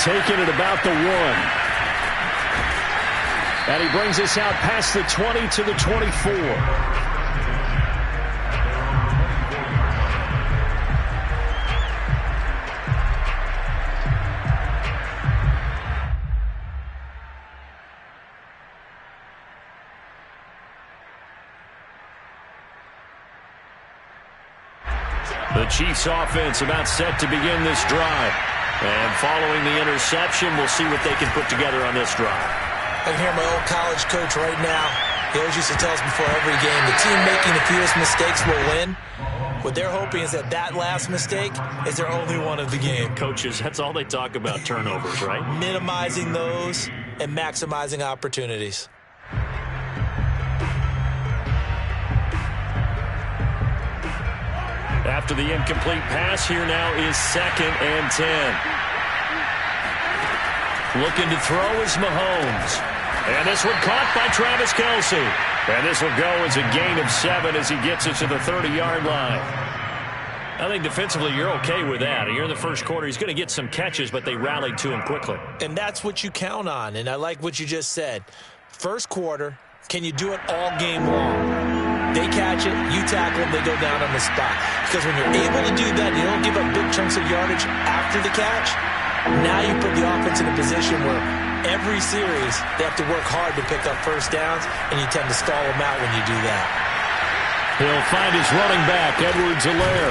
taken at about the 1. And he brings us out past the 20 to the 24. The Chiefs offense about set to begin this drive. And following the interception, we'll see what they can put together on this drive. I can hear my old college coach right now. He always used to tell us before every game, the team making the fewest mistakes will win. What they're hoping is that last mistake is their only one of the game. Coaches, that's all they talk about, turnovers, right? Minimizing those and maximizing opportunities. After the incomplete pass, here now is 2nd and 10. Looking to throw is Mahomes. And this one caught by Travis Kelce. And this will go as a gain of 7 as he gets it to the 30-yard line. I think defensively you're okay with that. Here in the first quarter, he's going to get some catches, but they rallied to him quickly. And that's what you count on, and I like what you just said. First quarter, can you do it all game long? They catch it, you tackle them, they go down on the spot. Because when you're able to do that, you don't give up big chunks of yardage after the catch. Now you put the offense in a position where every series they have to work hard to pick up first downs, and you tend to stall them out when you do that. He'll find his running back, Edwards-Helaire.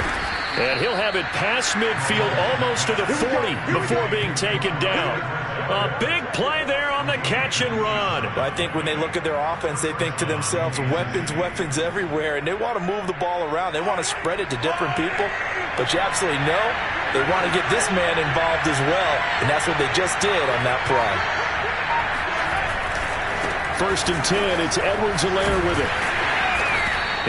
And he'll have it past midfield almost to the 40 before being taken down. A big play there on the catch and run. Well, I think when they look at their offense, they think to themselves, weapons, weapons everywhere, and they want to move the ball around. They want to spread it to different people, but you absolutely know they want to get this man involved as well, and that's what they just did on that play. 1st and 10, it's Edwards-Helaire with it.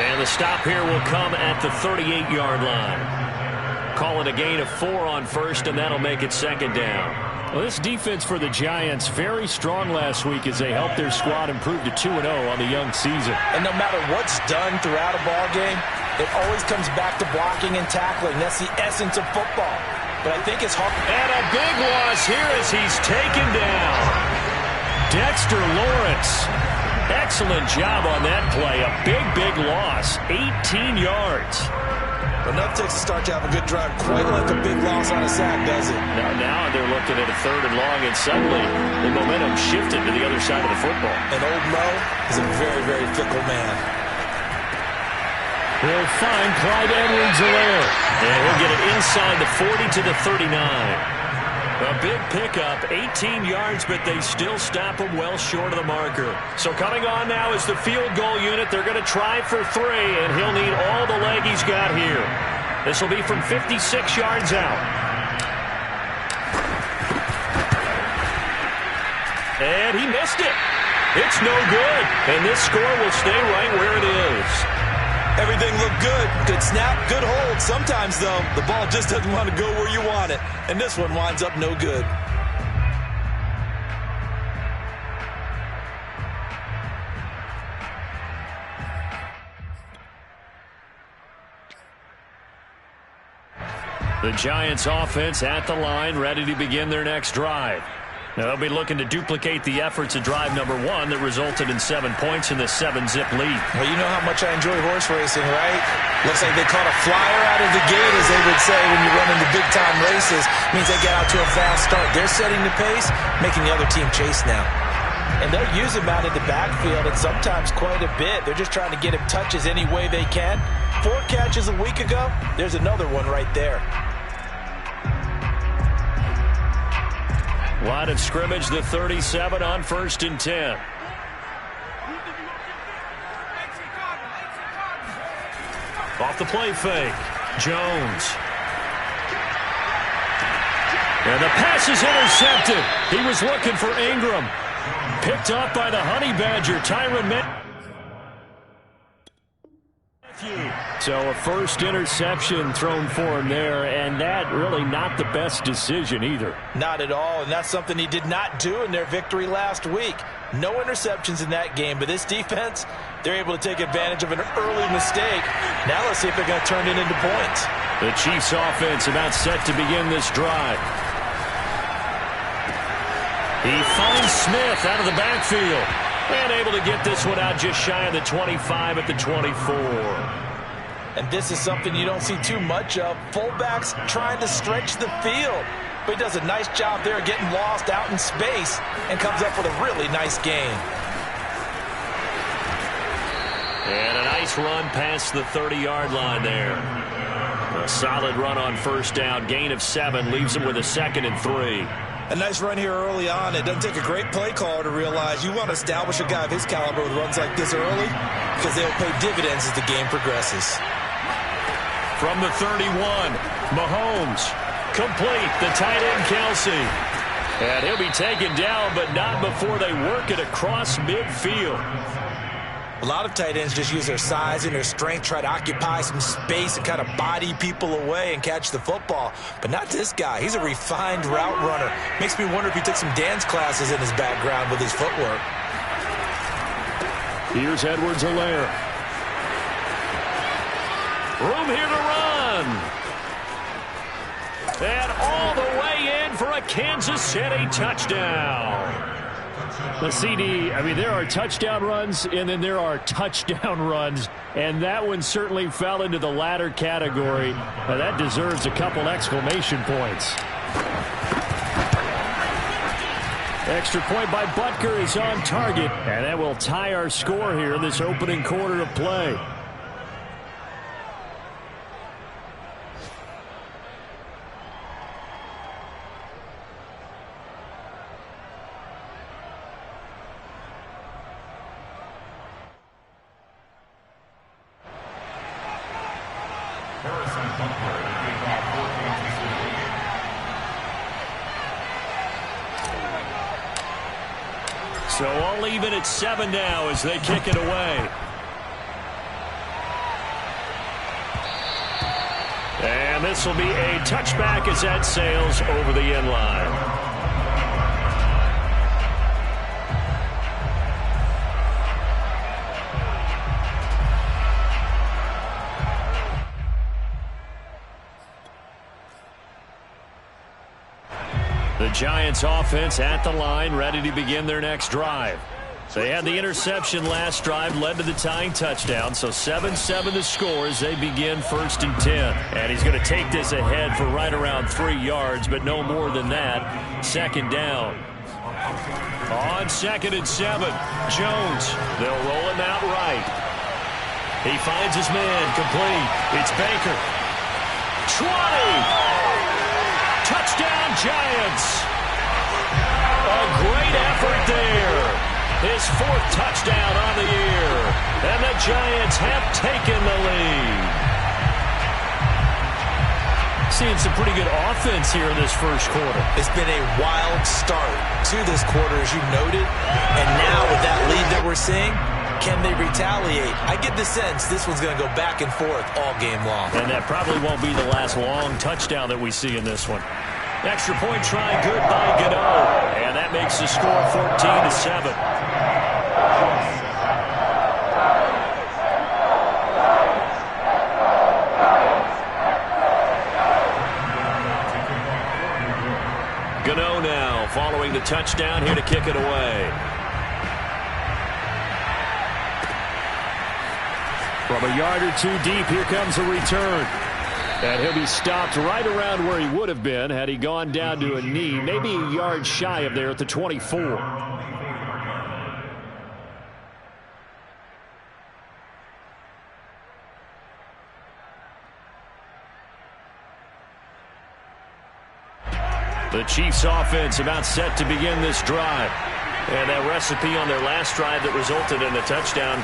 And the stop here will come at the 38-yard line. Call it a gain of 4 on first, and that'll make it 2nd down. Well, this defense for the Giants, very strong last week as they helped their squad improve to 2-0 on the young season. And no matter what's done throughout a ball game, it always comes back to blocking and tackling. That's the essence of football. But I think it's hard. And a big loss here as he's taken down. Dexter Lawrence. Excellent job on that play. A big loss. 18 yards. Enough takes to start to have a good drive. Quite like a big loss on a sack, does it? Now they're looking at a 3rd and long, and suddenly the momentum shifted to the other side of the football. And old Mo is a very fickle man. He'll find Clyde Edwards-Helaire. And he'll get it inside the 40 to the 39. A big pickup, 18 yards, but they still stop him well short of the marker. So coming on now is the field goal unit. They're going to try for 3, and he'll need all the leg he's got here. This will be from 56 yards out. And he missed it. It's no good, and this score will stay right where it is. Everything looked good. Good snap, good hold. Sometimes, though, the ball just doesn't want to go where you want it. And this one winds up no good. The Giants offense at the line, ready to begin their next drive. Now they'll be looking to duplicate the efforts of drive number 1 that resulted in 7 points in the 7-zip lead. Well, you know how much I enjoy horse racing, right? Looks like they caught a flyer out of the gate, as they would say when you run into big-time races. Means they get out to a fast start. They're setting the pace, making the other team chase now. And they'll use him out of the backfield, and sometimes quite a bit. They're just trying to get him touches any way they can. 4 catches a week ago, there's another one right there. Line of scrimmage, the 37 on 1st and 10. Off the play fake, Jones. And the pass is intercepted. He was looking for Ingram. Picked up by the Honey Badger, Tyrann Mathieu. So a first interception thrown for him there, and that really not the best decision either. Not at all, and that's something he did not do in their victory last week. No interceptions in that game, but this defense, they're able to take advantage of an early mistake. Now let's see if they're going to turn it into points. The Chiefs offense about set to begin this drive. He finds Smith out of the backfield. And able to get this one out just shy of the 25 at the 24. And this is something you don't see too much of. Fullbacks trying to stretch the field. But he does a nice job there getting lost out in space and comes up with a really nice gain. And a nice run past the 30-yard line there. A solid run on first down. Gain of 7 leaves him with a 2nd and 3. A nice run here early on. It doesn't take a great play caller to realize you want to establish a guy of his caliber with runs like this early because they'll pay dividends as the game progresses. From the 31, Mahomes, complete, the tight end Kelsey. And he'll be taken down, but not before they work it across midfield. A lot of tight ends just use their size and their strength, try to occupy some space and kind of body people away and catch the football. But not this guy. He's a refined route runner. Makes me wonder if he took some dance classes in his background with his footwork. Here's Edwards-Helaire. Room here to run. And all the way in for a Kansas City touchdown. The CD, I mean, there are touchdown runs, and then there are touchdown runs, and that one certainly fell into the latter category. Now, that deserves a couple exclamation points. Extra point by Butker is on target, and that will tie our score here in this opening quarter of play. So all even at 7 now as they kick it away. And this will be a touchback as that sails over the end line. The Giants offense at the line, ready to begin their next drive. They had the interception last drive, led to the tying touchdown, so 7-7 the score as they begin 1st and 10. And he's going to take this ahead for right around 3 yards, but no more than that. 2nd down. On 2nd and 7, Jones. They'll roll him out right. He finds his man, complete. It's Baker. 20! Touchdown, Giants! A great effort there. His 4th touchdown on the year. And the Giants have taken the lead. Seeing some pretty good offense here in this first quarter. It's been a wild start to this quarter, as you noted. And now with that lead that we're seeing, can they retaliate? I get the sense this one's going to go back and forth all game long. And that probably won't be the last long touchdown that we see in this one. Extra point try, good by Gano. And that makes the score 14-7. Gano now following the touchdown here to kick it away. From a yard or 2 deep, here comes a return. And he'll be stopped right around where he would have been had he gone down to a knee, maybe a yard shy of there at the 24. The Chiefs offense about set to begin this drive. And that recipe on their last drive that resulted in a touchdown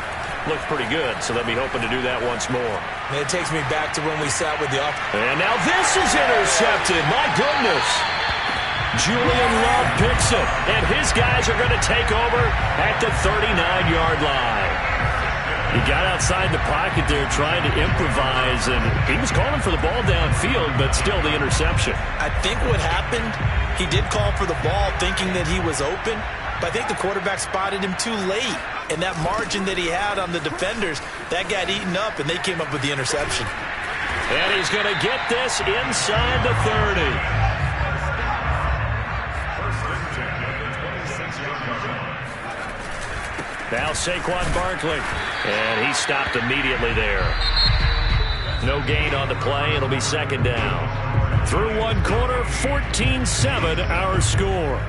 looked pretty good, so they'll be hoping to do that once more. And it takes me back to when we sat with the offense. And now this is intercepted. My goodness. Julian Love picks it, and his guys are going to take over at the 39-yard line. He got outside the pocket there trying to improvise, and he was calling for the ball downfield, but still the interception. I think what happened, he did call for the ball thinking that he was open, but I think the quarterback spotted him too late. And that margin that he had on the defenders, that got eaten up, and they came up with the interception. And he's going to get this inside the 30. Saquon Barkley. And he stopped immediately there. No gain on the play. It'll be second down. Through one quarter, 14-7 our score.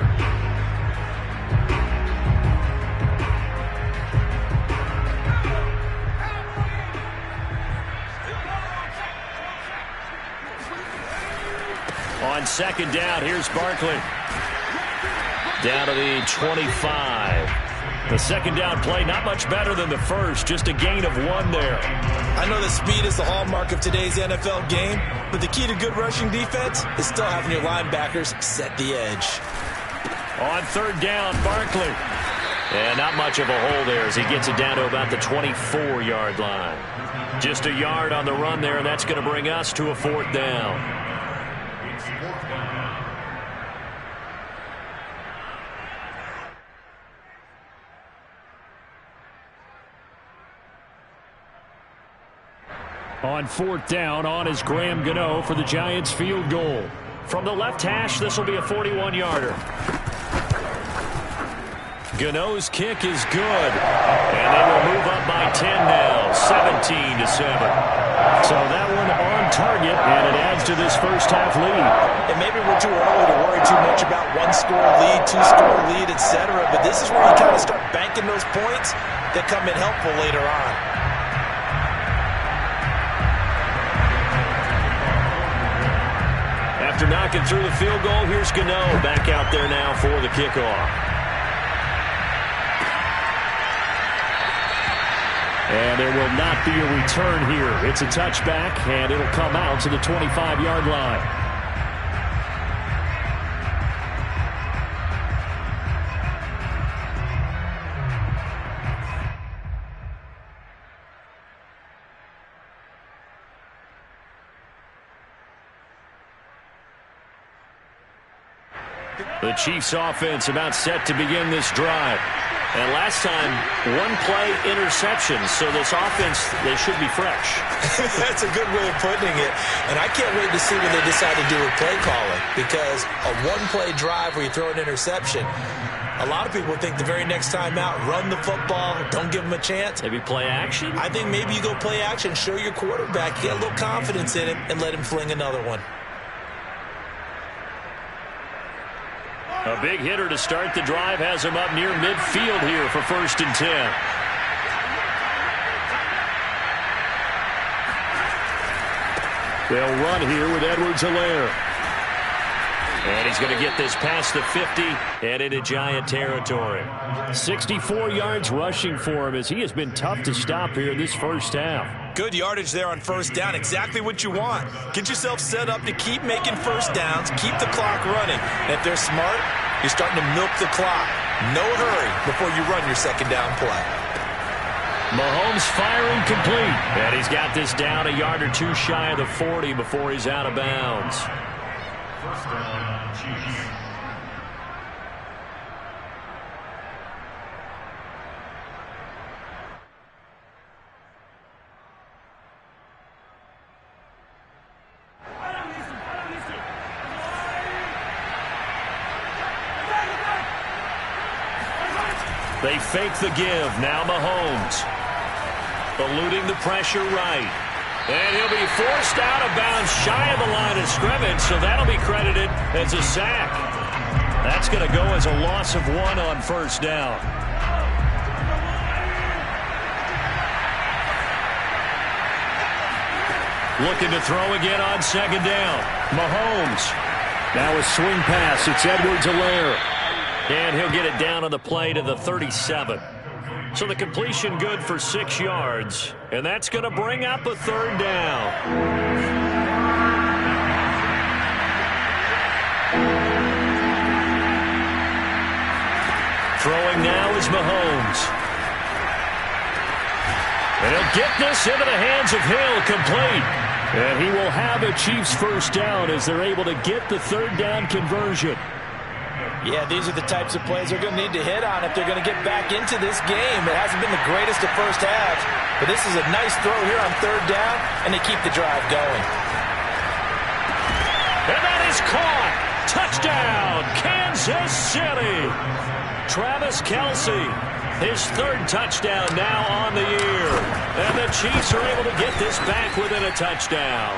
On second down, here's Barkley. Down to the 25. The second down play, not much better than the first. Just a gain of 1 there. I know that speed is the hallmark of today's NFL game, but the key to good rushing defense is still having your linebackers set the edge. On third down, Barkley. And not much of a hole there as he gets it down to about the 24-yard line. Just a yard on the run there, and that's going to bring us to a fourth down. On fourth down, on is Graham Gano for the Giants field goal. From the left hash, this will be a 41-yarder. Gano's kick is good. And they will move up by 10 now, 17-7. So that one on target, and it adds to this first-half lead. And maybe we're too early to worry too much about one-score lead, two-score lead, etc. But this is where you kind of start banking those points that come in helpful later on. After knocking through the field goal, here's Gano back out there now for the kickoff. And there will not be a return here. It's a touchback, and it'll come out to the 25-yard line. The Chiefs offense about set to begin this drive. And last time, one play interception. So this offense, they should be fresh. That's a good way of putting it. And I can't wait to see what they decide to do with play calling. Because a one-play drive where you throw an interception, a lot of people think the very next time out, run the football, don't give them a chance. Maybe play action? I think maybe you go play action, show your quarterback, get a little confidence in him, and let him fling another one. A big hitter to start the drive has him up near midfield here for 1st and 10. They'll run here with Edwards-Helaire. And he's going to get this past the 50 and into Giant territory. 64 yards rushing for him as he has been tough to stop here in this first half. Good yardage there on first down. Exactly what you want. Get yourself set up to keep making first downs, keep the clock running. And if they're smart, you're starting to milk the clock. No hurry before you run your second down play. Mahomes firing complete. And he's got this down a yard or two shy of the 40 before he's out of bounds. First down, Chiefs. They fake the give. Now Mahomes. Eluding the pressure right. And he'll be forced out of bounds shy of the line of scrimmage, so that'll be credited as a sack. That's going to go as a loss of 1 on first down. Looking to throw again on second down. Mahomes. Now a swing pass. It's Edwards-Helaire. And he'll get it down on the play to the 37. So the completion good for 6 yards. And that's going to bring up a third down. Throwing now is Mahomes. And he'll get this into the hands of Hill, complete. And he will have a Chiefs first down as they're able to get the third down conversion. Yeah, these are the types of plays they're going to need to hit on if they're going to get back into this game. It hasn't been the greatest of first halves, but this is a nice throw here on third down, and they keep the drive going. And that is caught. Touchdown, Kansas Kansas City. Travis Kelce, his third touchdown now on the year. And the Chiefs are able to get this back within a touchdown.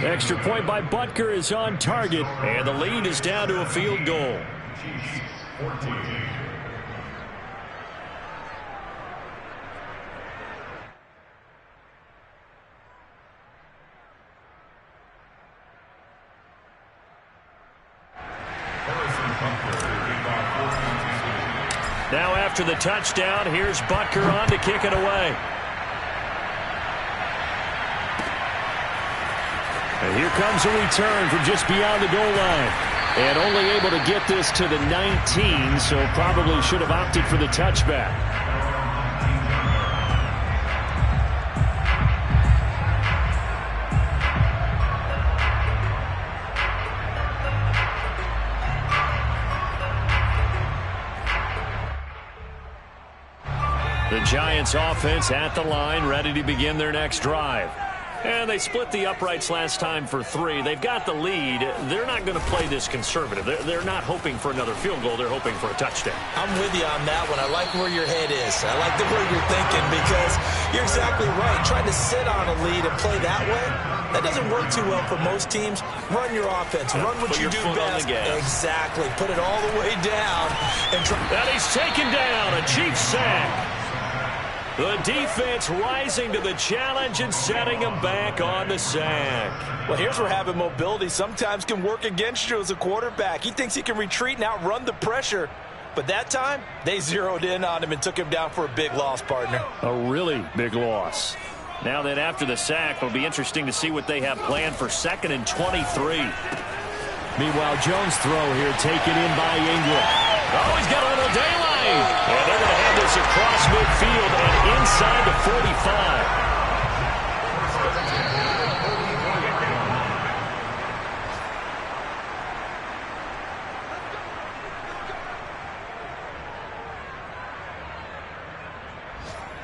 Extra point by Butker is on target. And the lead is down to a field goal. Chiefs 14. Now after the touchdown, here's Butker on to kick it away. And here comes a return from just beyond the goal line. And only able to get this to the 19, so probably should have opted for the touchback. The Giants offense at the line, ready to begin their next drive. And they split the uprights last time for 3. They've got the lead. They're not going to play this conservative. They're not hoping for another field goal. They're hoping for a touchdown. I'm with you on that one. I like where your head is. I like the way you're thinking because you're exactly right. Trying to sit on a lead and play that way, that doesn't work too well for most teams. Run your offense. Run what you do best. Exactly. Put it all the way down. And he's taken down. A Chiefs sack. The defense rising to the challenge and setting him back on the sack. Well, here's where having mobility sometimes can work against you as a quarterback. He thinks he can retreat and outrun the pressure. But that time, they zeroed in on him and took him down for a big loss, partner. A really big loss. Now then, after the sack, it'll be interesting to see what they have planned for 2nd and 23. Meanwhile, Jones' throw here taken in by Ingram. Oh, he's got a little daylight. And they're going to have this across midfield and inside the 45.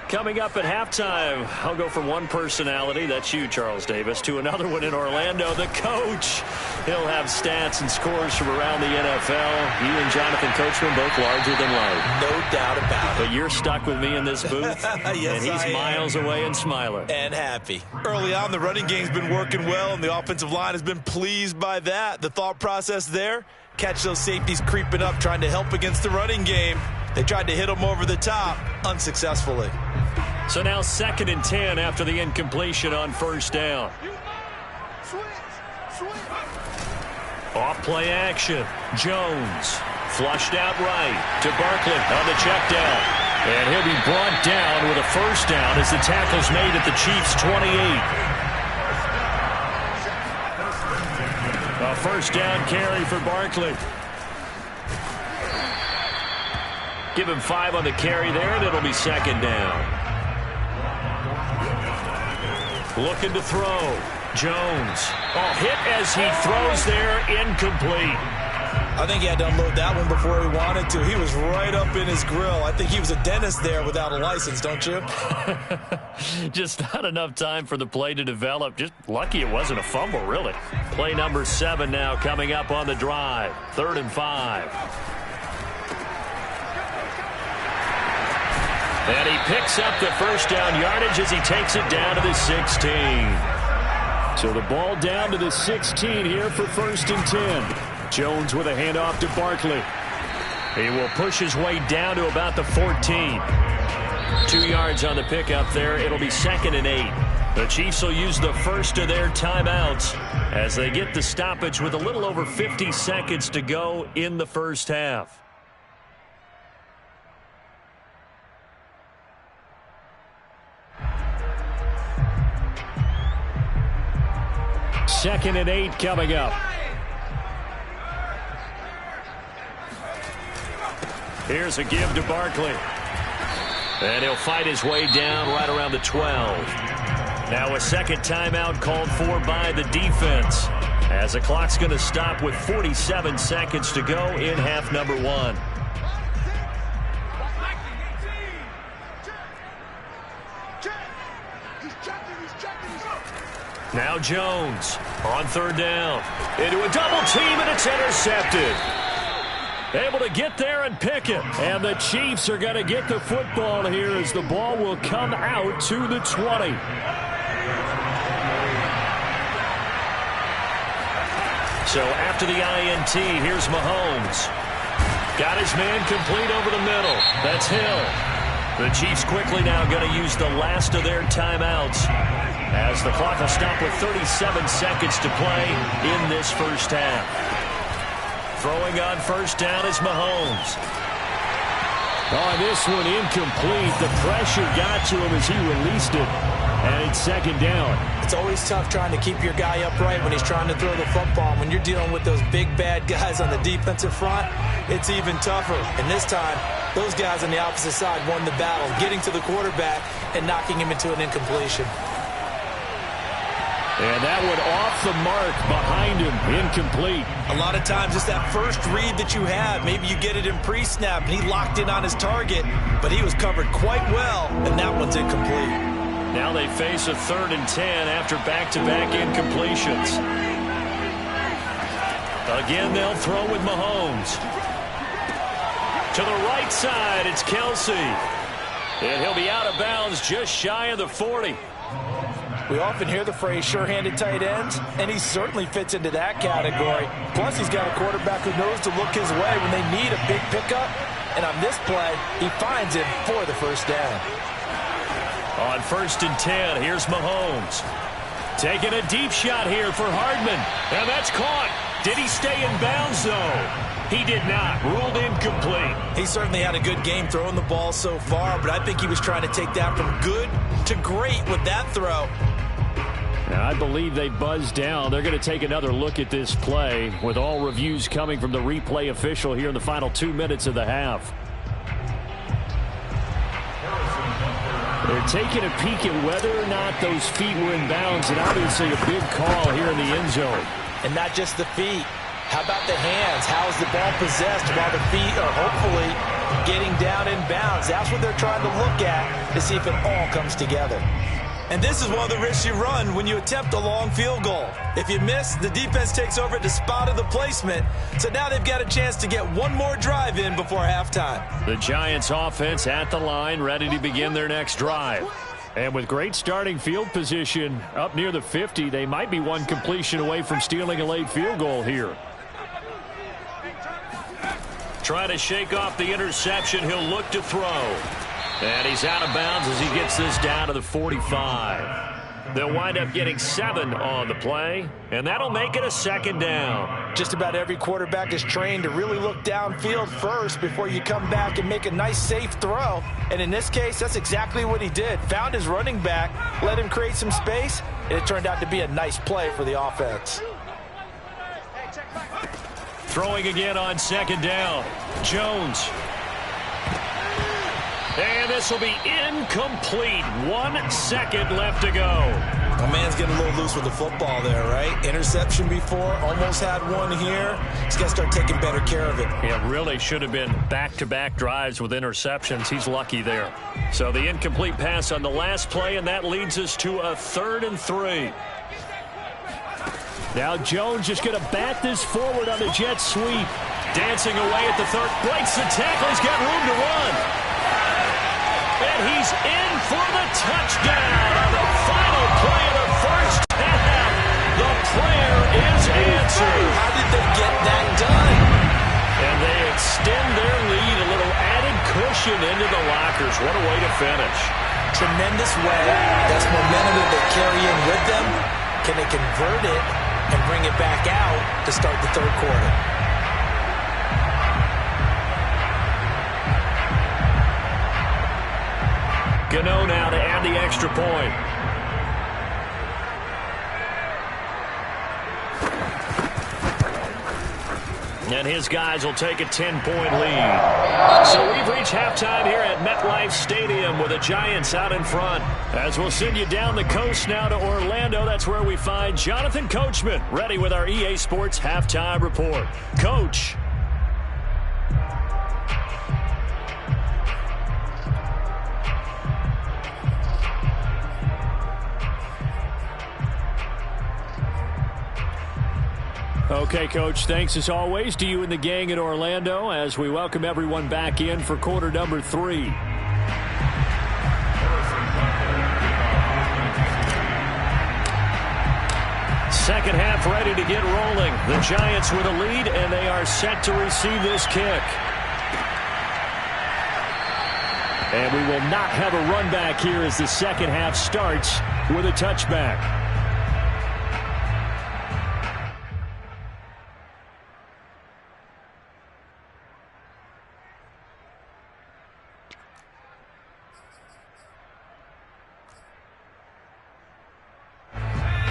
Coming up at halftime, I'll go from one personality, that's you, Charles Davis, to another one in Orlando, the coach. He'll have stats and scores from around the NFL. You and Jonathan Coachman both larger than life. No doubt about it. But you're stuck with me in this booth, yes, and he's miles away and smiling. And happy. Early on, the running game's been working well, and the offensive line has been pleased by that. The thought process there, catch those safeties creeping up, trying to help against the running game. They tried to hit them over the top, unsuccessfully. So now 2nd and 10 after the incompletion on 1st down. Off play action. Jones flushed out right to Barkley on the check down. And he'll be brought down with a 1st down as the tackle's made at the Chiefs' 28. A 1st down carry for Barkley. Give him 5 on the carry there, and it'll be 2nd down. Looking to throw. Jones. Oh, hit as he throws there, incomplete. I think he had to unload that one before he wanted to. He was right up in his grill. I think he was a dentist there without a license, don't you? Just not enough time for the play to develop. Just lucky it wasn't a fumble, really. Play number 7 now coming up on the drive. 3rd and 5. And he picks up the 1st down yardage as he takes it down to the 16. So the ball down to the 16 here for 1st and 10. Jones with a handoff to Barkley. He will push his way down to about the 14. 2 yards on the pickup there. It'll be 2nd and 8. The Chiefs will use the first of their timeouts as they get the stoppage with a little over 50 seconds to go in the 1st half. Second and 8 coming up. Here's a give to Barkley. And he'll fight his way down right around the 12. Now a 2nd timeout called for by the defense, as the clock's going to stop with 47 seconds to go in half number 1. Now Jones on 3rd down. Into a double team, and it's intercepted. Able to get there and pick it. And the Chiefs are going to get the football here as the ball will come out to the 20. So after the INT, here's Mahomes. Got his man complete over the middle. That's Hill. The Chiefs quickly now going to use the last of their timeouts as the clock will stop with 37 seconds to play in this first half. Throwing on first down is Mahomes. On this one, incomplete. The pressure got to him as he released it. And it's second down. It's always tough trying to keep your guy upright when he's trying to throw the football. When you're dealing with those big, bad guys on the defensive front, it's even tougher. And this time, those guys on the opposite side won the battle, getting to the quarterback and knocking him into an incompletion. And that one off the mark behind him, incomplete. A lot of times it's that first read that you have. Maybe you get it in pre-snap, and he locked in on his target, but he was covered quite well, and that one's incomplete. Now they face a 3rd and 10 after back-to-back incompletions. Again, they'll throw with Mahomes. To the right side, it's Kelsey. And he'll be out of bounds just shy of the 40. We often hear the phrase sure-handed tight ends, and he certainly fits into that category. Plus, he's got a quarterback who knows to look his way when they need a big pickup. And on this play, he finds him for the first down. On 1st and 10, here's Mahomes. Taking a deep shot here for Hardman. And that's caught. Did he stay in bounds, though? He did not. Ruled incomplete. He certainly had a good game throwing the ball so far, but I think he was trying to take that from good to great with that throw. Now, I believe they buzzed down. They're going to take another look at this play with all reviews coming from the replay official here in the final 2 minutes of the half. They're taking a peek at whether or not those feet were in bounds, and obviously a big call here in the end zone. And not just the feet. How about the hands? How is the ball possessed while the feet are hopefully getting down in bounds? That's what they're trying to look at to see if it all comes together. And this is one of the risks you run when you attempt a long field goal. If you miss, the defense takes over at the spot of the placement. So now they've got a chance to get one more drive in before halftime. The Giants offense at the line, ready to begin their next drive. And with great starting field position up near the 50, they might be one completion away from stealing a late field goal here. Trying to shake off the interception, he'll look to throw. And he's out of bounds as he gets this down to the 45. They'll wind up getting 7 on the play, and that'll make it a second down. Just about every quarterback is trained to really look downfield first before you come back and make a nice, safe throw. And in this case, that's exactly what he did. Found his running back, let him create some space, and it turned out to be a nice play for the offense. Throwing again on second down. Jones. And this will be incomplete. 1 second left to go. My man's getting a little loose with the football there, right? Interception before, almost had one here. He's got to start taking better care of it. Yeah, really should have been back-to-back drives with interceptions. He's lucky there. So the incomplete pass on the last play, and that leads us to a 3rd and 3. Now Jones just going to bat this forward on the jet sweep. Dancing away at the 3rd. Breaks the tackle. He's got room to run. And he's in for the touchdown on the final play of the first half. The prayer is answered. How did they get that done? And they extend their lead, a little added cushion into the lockers. What a way to finish. Tremendous way. That's momentum that they carry in with them. Can they convert it and bring it back out to start the 3rd quarter? Gano now to add the extra point. And his guys will take a 10-point lead. So we've reached halftime here at MetLife Stadium with the Giants out in front. As we'll send you down the coast now to Orlando, that's where we find Jonathan Coachman ready with our EA Sports Halftime Report. Coach. Okay, Coach, thanks as always to you and the gang in Orlando as we welcome everyone back in for quarter number 3. Second half ready to get rolling. The Giants with a lead, and they are set to receive this kick. And we will not have a run back here as the second half starts with a touchback.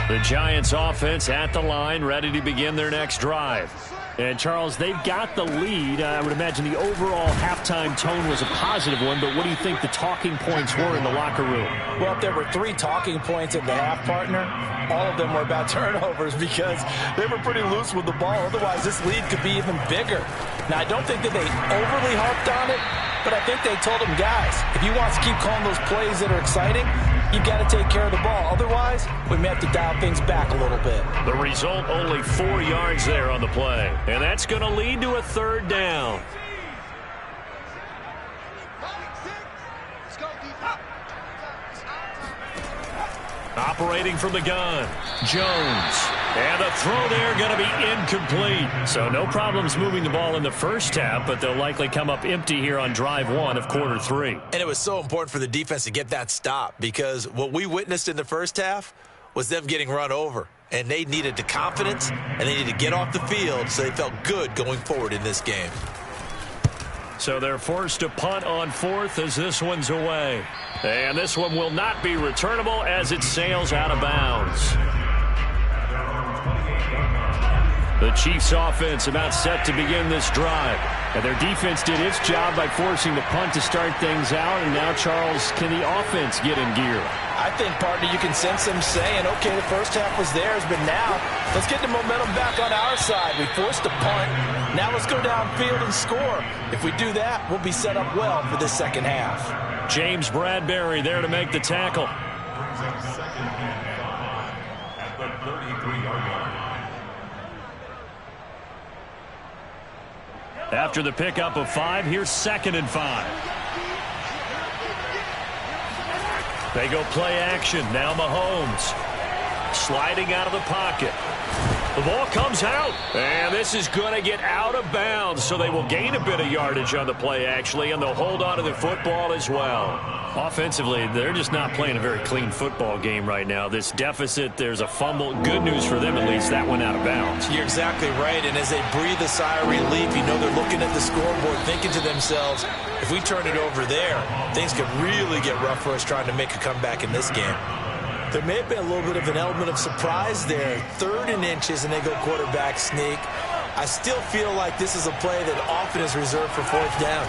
The Giants offense at the line, ready to begin their next drive. And, Charles, they've got the lead. I would imagine the overall halftime tone was a positive one, but what do you think the talking points were in the locker room? Well, if there were 3 talking points at the half, partner, all of them were about turnovers because they were pretty loose with the ball. Otherwise, this lead could be even bigger. Now, I don't think that they overly harped on it, but I think they told them, guys, if you want to keep calling those plays that are exciting, you've got to take care of the ball. Otherwise, we may have to dial things back a little bit. The result, only 4 yards there on the play. And that's going to lead to a third down. Operating from the gun, Jones. And the throw there going to be incomplete. So no problems moving the ball in the first half, but they'll likely come up empty here on drive 1 of quarter 3. And it was so important for the defense to get that stop because what we witnessed in the first half was them getting run over. And they needed the confidence, and they needed to get off the field so they felt good going forward in this game. So they're forced to punt on 4th as this one's away. And this one will not be returnable as it sails out of bounds. The Chiefs offense about set to begin this drive. And their defense did its job by forcing the punt to start things out. And now, Charles, can the offense get in gear? I think, partner, you can sense them saying, okay, the first half was theirs, but now let's get the momentum back on our side. We forced a punt. Now let's go downfield and score. If we do that, we'll be set up well for this second half. James Bradbury there to make the tackle. At the 33-yard line. After the pickup of 5, here's 2nd and 5. They go play action. Now Mahomes sliding out of the pocket. The ball comes out, and this is going to get out of bounds, so they will gain a bit of yardage on the play, actually, and they'll hold on to the football as well. Offensively, they're just not playing a very clean football game right now. This deficit, there's a fumble. Good news for them, at least, that went out of bounds. You're exactly right, and as they breathe a sigh of relief, you know they're looking at the scoreboard, thinking to themselves, if we turn it over there, things could really get rough for us trying to make a comeback in this game. There may have been a little bit of an element of surprise there. 3rd and inches, and they go quarterback sneak. I still feel like this is a play that often is reserved for 4th down.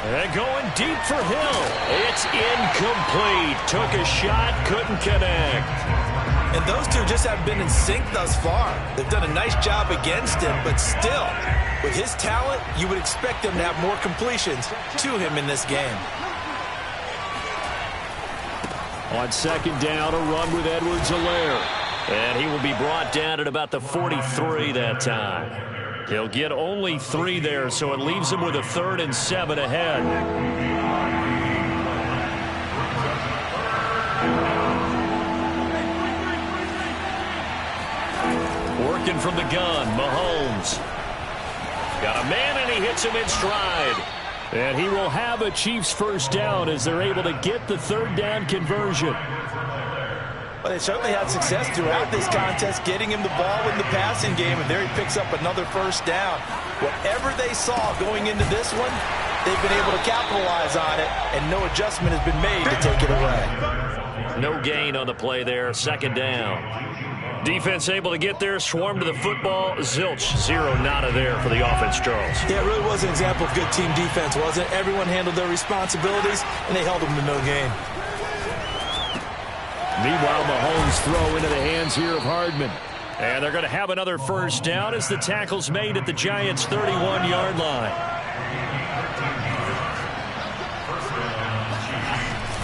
And going deep for Hill. It's incomplete. Took a shot, couldn't connect. And those two just haven't been in sync thus far. They've done a nice job against him, but still, with his talent, you would expect them to have more completions to him in this game. On 2nd down, a run with Edwards-Helaire. And he will be brought down at about the 43 that time. He'll get only 3 there, so it leaves him with a 3rd and 7 ahead. Working from the gun, Mahomes. Got a man, and he hits him in stride. And he will have a Chiefs first down as they're able to get the 3rd down conversion. Well, they certainly had success throughout this contest, getting him the ball in the passing game, and there he picks up another first down. Whatever they saw going into this one, they've been able to capitalize on it, and no adjustment has been made to take it away. No gain on the play there, 2nd down. Defense able to get there, swarm to the football. Zilch, 0 nada there for the offense, Charles. Yeah, it really was an example of good team defense, wasn't it? Everyone handled their responsibilities, and they held them to no gain. Meanwhile, Mahomes throw into the hands here of Hardman. And they're going to have another first down as the tackle's made at the Giants' 31-yard line.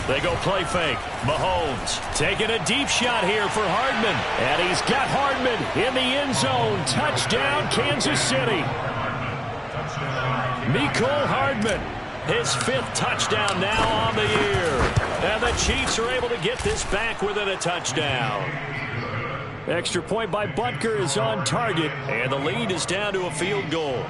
They go play fake. Mahomes taking a deep shot here for Hardman. And he's got Hardman in the end zone. Touchdown, Kansas City. Mecole Hardman, his 5th touchdown now on the year. And the Chiefs are able to get this back within a touchdown. Extra point by Butker is on target. And the lead is down to a field goal.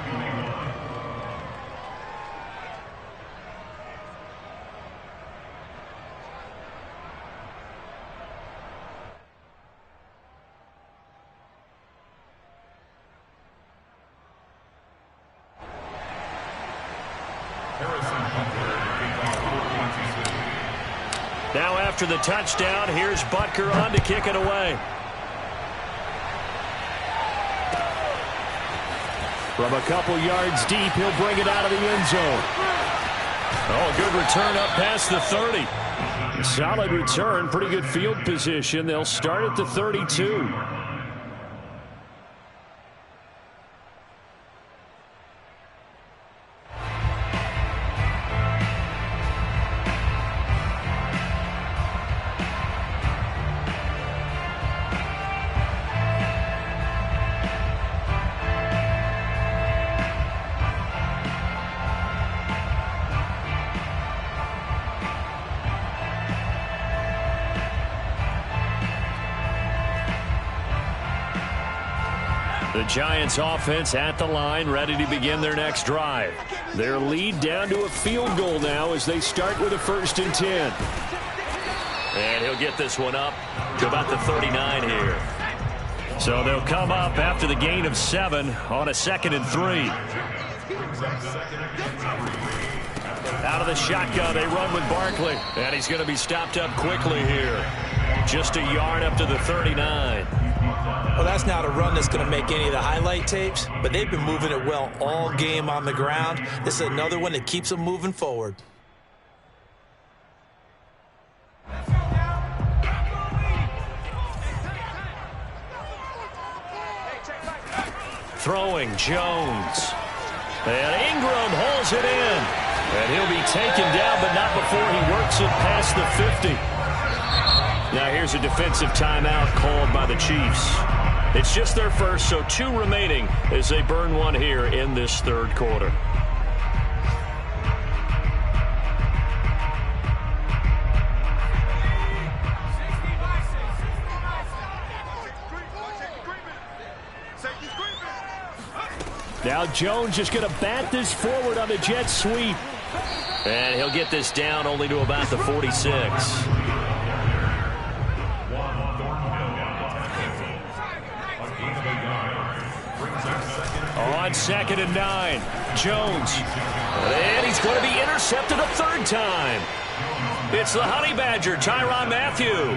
Now after the touchdown, here's Butker on to kick it away. From a couple yards deep, he'll bring it out of the end zone. Oh, a good return up past the 30. Solid return, pretty good field position. They'll start at the 32. The Giants offense at the line, ready to begin their next drive. Their lead down to a field goal now as they start with a 1st and 10. And he'll get this one up to about the 39 here. So they'll come up after the gain of 7 on a 2nd and 3. Out of the shotgun, they run with Barkley. And he's going to be stopped up quickly here. Just a yard up to the 39. Well, that's not a run that's going to make any of the highlight tapes, but they've been moving it well all game on the ground. This is another one that keeps them moving forward. Throwing Jones. And Ingram holds it in. And he'll be taken down, but not before he works it past the 50. Now here's a defensive timeout called by the Chiefs. It's just their first, so 2 remaining as they burn one here in this 3rd quarter. Now Jones is going to bat this forward on the jet sweep. And he'll get this down only to about the 46. On 2nd and 9, Jones. And he's going to be intercepted a 3rd time. It's the Honey Badger, Tyrann Mathieu.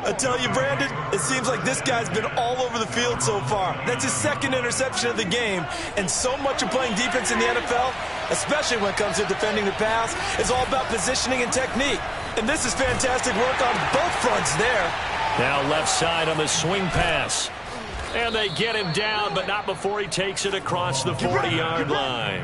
I tell you, Brandon, it seems like this guy's been all over the field so far. That's his 2nd interception of the game. And so much of playing defense in the NFL, especially when it comes to defending the pass, is all about positioning and technique. And this is fantastic work on both fronts there. Now left side on the swing pass. And they get him down, but not before he takes it across the 40-yard line.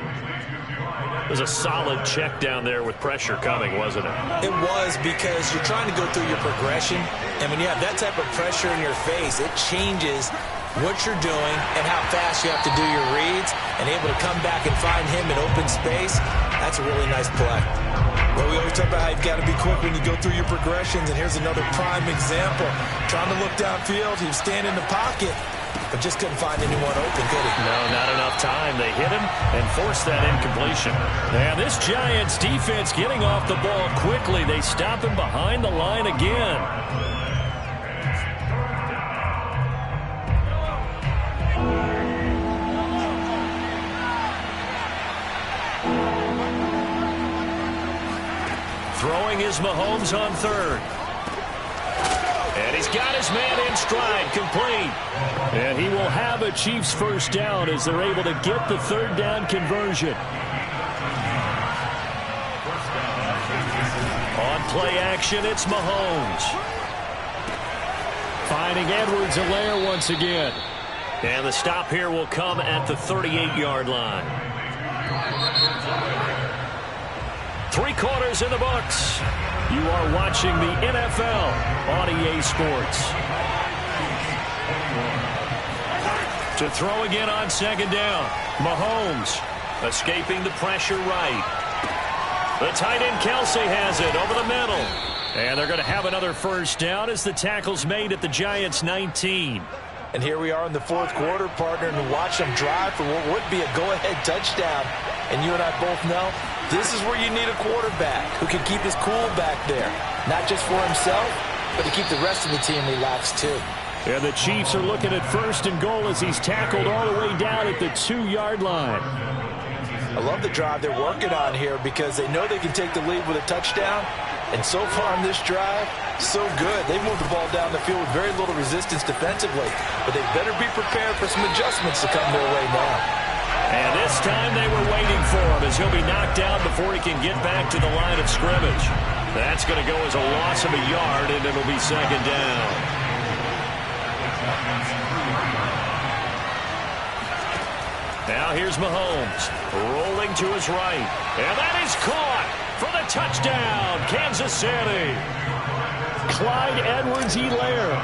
It was a solid check down there with pressure coming, wasn't it? It was, because you're trying to go through your progression, and when you have that type of pressure in your face, it changes what you're doing and how fast you have to do your reads, and able to come back and find him in open space. That's a really nice play. Well, we always talk about how you've got to be quick when you go through your progressions, and here's another prime example. Trying to look downfield, he was standing in the pocket, but just couldn't find anyone open, could he? No, not enough time. They hit him and forced that incompletion. Now this Giants defense getting off the ball quickly. They stop him behind the line again. Throwing is Mahomes on 3rd. And he's got his man in stride, complete. And he will have a Chiefs 1st down as they're able to get the 3rd down conversion. On play action, it's Mahomes. Finding Edwards-Helaire once again. And the stop here will come at the 38-yard line. 3 quarters in the books. You are watching the NFL on EA Sports. To throw again on second down. Mahomes escaping the pressure right. The tight end Kelsey has it over the middle. And they're going to have another first down as the tackle's made at the Giants' 19. And here we are in the fourth quarter, partner, and watch them drive for what would be a go-ahead touchdown. And you and I both know this is where you need a quarterback who can keep his cool back there. Not just for himself, but to keep the rest of the team relaxed too. And the Chiefs are looking at 1st and goal as he's tackled all the way down at the 2-yard line. I love the drive they're working on here because they know they can take the lead with a touchdown. And so far on this drive, so good. They moved the ball down the field with very little resistance defensively. But they better be prepared for some adjustments to come their way now. And this time they were waiting for him as he'll be knocked out before he can get back to the line of scrimmage. That's going to go as a loss of a yard, and it'll be second down. Now here's Mahomes, rolling to his right. And that is caught for the touchdown, Kansas City. Clyde Edwards-Helaire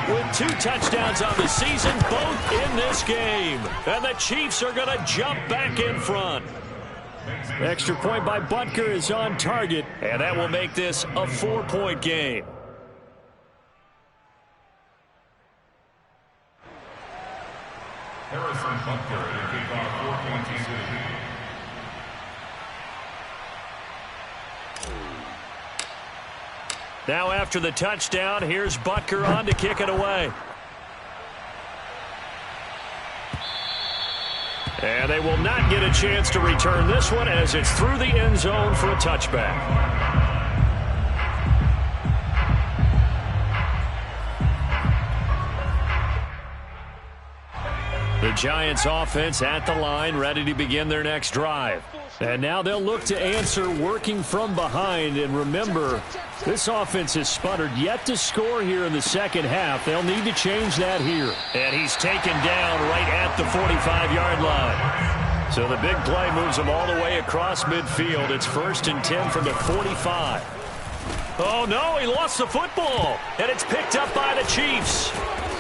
with 2 touchdowns on the season, both in this game. And the Chiefs are going to jump back in front. Extra point by Butker is on target, and that will make this a 4-point game. Harrison Butker to kick off 4-22. Now after the touchdown, here's Butker on to kick it away. And they will not get a chance to return this one as it's through the end zone for a touchback. The Giants offense at the line, ready to begin their next drive. And now they'll look to answer working from behind. And remember, this offense has sputtered yet to score here in the second half. They'll need to change that here. And he's taken down right at the 45-yard line. So the big play moves him all the way across midfield. It's 1st and 10 from the 45. Oh, no, he lost the football. And it's picked up by the Chiefs.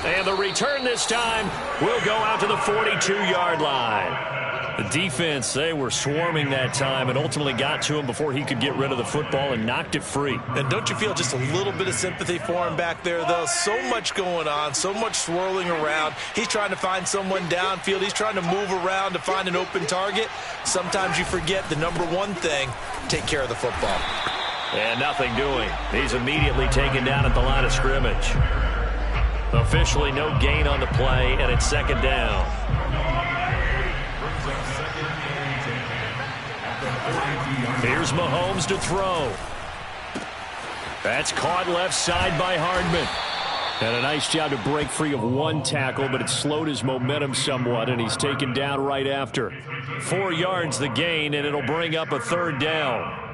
And the return this time will go out to the 42-yard line. The defense, they were swarming that time and ultimately got to him before he could get rid of the football and knocked it free. And don't you feel just a little bit of sympathy for him back there, though? So much going on, so much swirling around. He's trying to find someone downfield. He's trying to move around to find an open target. Sometimes you forget the number one thing, take care of the football. And nothing doing. He's immediately taken down at the line of scrimmage. Officially no gain on the play, and it's second down. Here's Mahomes to throw. That's caught left side by Hardman. And a nice job to break free of one tackle, but it slowed his momentum somewhat, and he's taken down right after. 4 yards the gain, and it'll bring up a third down.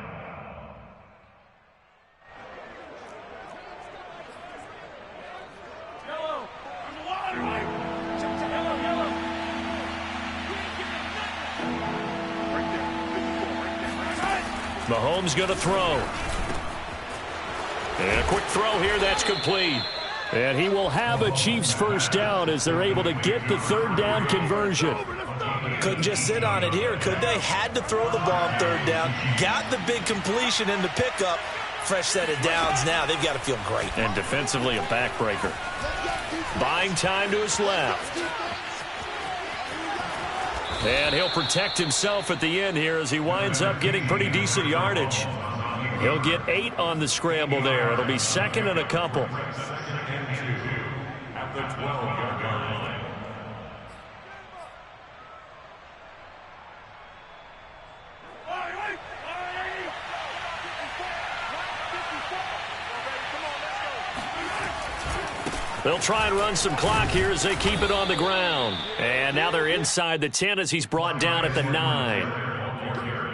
Mahomes going to throw. And a quick throw here, that's complete. And he will have a Chiefs first down as they're able to get the third down conversion. Couldn't just sit on it here, could they? Had to throw the ball on third down. Got the big completion in the pickup. Fresh set of downs now. They've got to feel great. And defensively a backbreaker. Buying time to his left. And he'll protect himself at the end here as he winds up getting pretty decent yardage. He'll get 8 on the scramble there. It'll be second and a couple. At the 12-yard line. They'll try and run some clock here as they keep it on the ground. And now they're inside the 10 as he's brought down at the 9.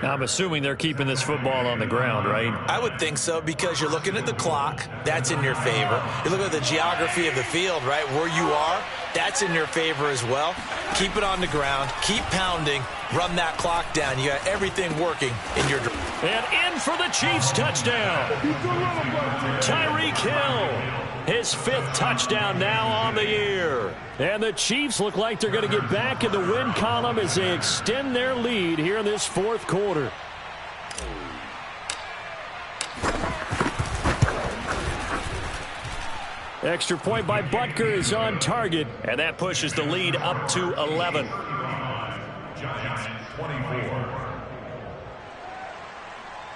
Now, I'm assuming they're keeping this football on the ground, right? I would think so because you're looking at the clock. That's in your favor. You look at the geography of the field, right? Where you are, that's in your favor as well. Keep it on the ground. Keep pounding. Run that clock down. You got everything working in your direction. And in for the Chiefs touchdown. Tyreek Hill, his 5th touchdown now on the year. And the Chiefs look like they're going to get back in the win column as they extend their lead here in this 4th quarter. Extra point by Butker is on target. And that pushes the lead up to 11. Giants 24.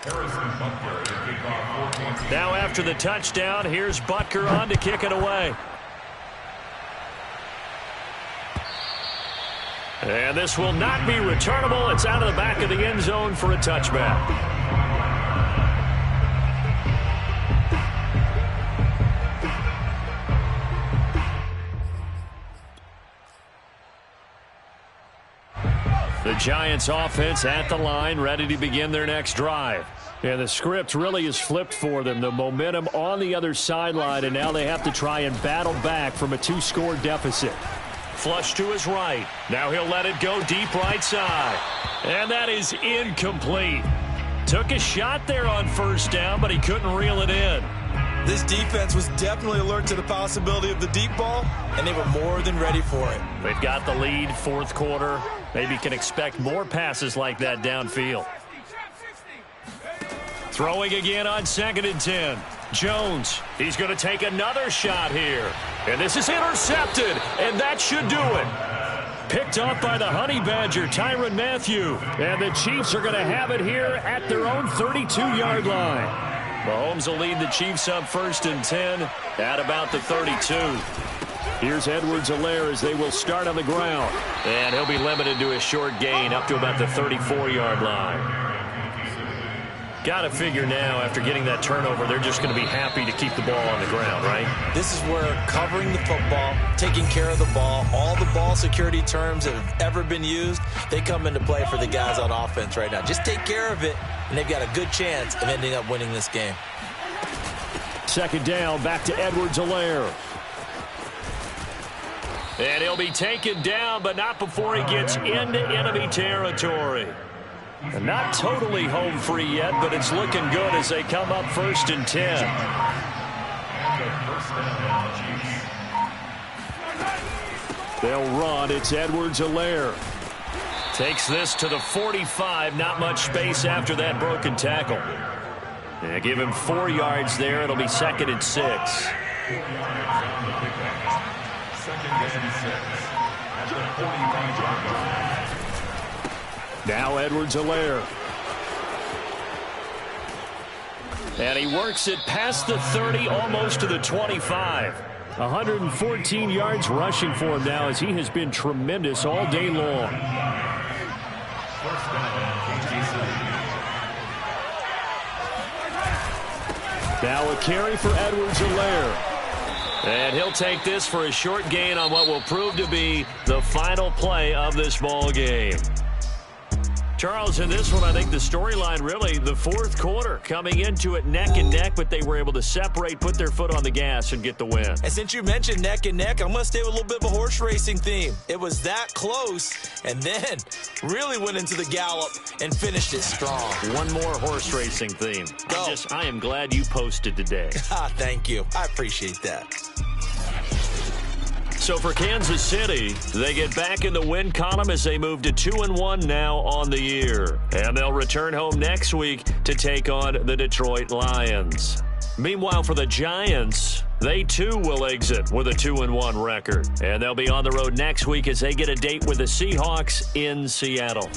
Harrison Butker to kick off 14. Now after the touchdown, here's Butker on to kick it away. And this will not be returnable. It's out of the back of the end zone for a touchback. The Giants offense at the line, ready to begin their next drive. And the script really is flipped for them. The momentum on the other sideline, and now they have to try and battle back from a 2-score deficit. Flush to his right. Now he'll let it go deep right side. And that is incomplete. Took a shot there on 1st down, but he couldn't reel it in. This defense was definitely alert to the possibility of the deep ball, and they were more than ready for it. They've got the lead, 4th quarter. Maybe can expect more passes like that downfield. Throwing again on 2nd and 10. Jones, he's going to take another shot here. And this is intercepted, and that should do it. Picked off by the Honey Badger, Tyrann Mathieu. And the Chiefs are going to have it here at their own 32-yard line. Mahomes will lead the Chiefs up 1st and 10 at about the 32. Here's Edwards-Helaire as they will start on the ground. And he'll be limited to a short gain up to about the 34-yard line. Got to figure now, after getting that turnover, they're just going to be happy to keep the ball on the ground, right? This is where covering the football, taking care of the ball, all the ball security terms that have ever been used, they come into play for the guys on offense right now. Just take care of it, and they've got a good chance of ending up winning this game. 2nd down, back to Edwards-Helaire. And he'll be taken down, but not before he gets into enemy territory. And not totally home free yet, but it's looking good as they come up 1st and 10. They'll run. It's Edwards-Helaire. Takes this to the 45. Not much space after that broken tackle. And give him 4 yards there. It'll be 2nd and 6. 2nd and 6 at the 45-yard line. Now Edwards-Helaire. And he works it past the 30, almost to the 25. 114 yards rushing for him now as he has been tremendous all day long. 1st down, KC. Now a carry for Edwards-Helaire. And he'll take this for a short gain on what will prove to be the final play of this ball game. Charles, in this one, I think the storyline really, the 4th quarter, coming into it neck and neck, but they were able to separate, put their foot on the gas, and get the win. And since you mentioned neck and neck, I'm going to stay with a little bit of a horse racing theme. It was that close, and then really went into the gallop and finished it strong. One more horse racing theme. Go. I am glad you posted today. Thank you. I appreciate that. So for Kansas City, they get back in the win column as they move to 2-1 now on the year. And they'll return home next week to take on the Detroit Lions. Meanwhile, for the Giants, they too will exit with a 2-1 record. And they'll be on the road next week as they get a date with the Seahawks in Seattle.